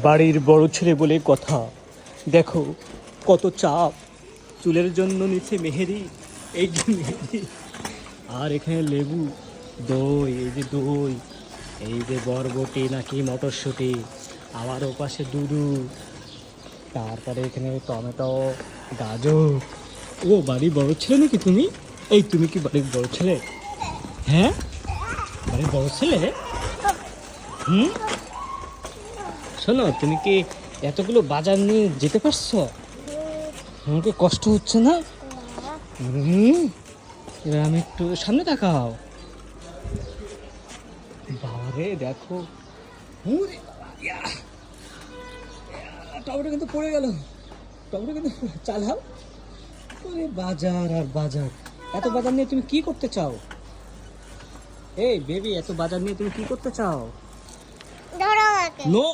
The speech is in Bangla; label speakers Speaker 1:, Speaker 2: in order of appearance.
Speaker 1: বাড়ির বড় ছেলে বলে কথা। দেখো কত চাপ, চুলের জন্য নিচ্ছে মেহেদি, এই যে মেহেদি, আর এখানে লেবু, দই, এই যে দই, এই যে বরবটি নাকি মটরশুঁটি, আবার ওপাশে দুধু, তারপরে এখানে টমেটো, গাজর। ও বাড়ির বড় ছেলে নাকি তুমি? এই তুমি কি বাড়ির বড় ছেলে? হ্যাঁ, বাড়ির বড় ছেলে। হুম, শোনো, তুমি কি এতগুলো বাজার নিয়ে যেতে পারছো? আমাকে কষ্ট হচ্ছে না? হুম, এবার আমি একটু সামনে তাকাও। বাবারে দেখো, উরে বাবা, টমেটো কিন্তু পড়ে গেল, টমেটো কিন্তু চালাও। ওরে বাজার আর বাজার, এত বাজার নিয়ে তুমি কি করতে চাও? এই বেবি, এত বাজার নিয়ে তুমি কি করতে চাও?
Speaker 2: ধরো আমাকে।
Speaker 1: নো।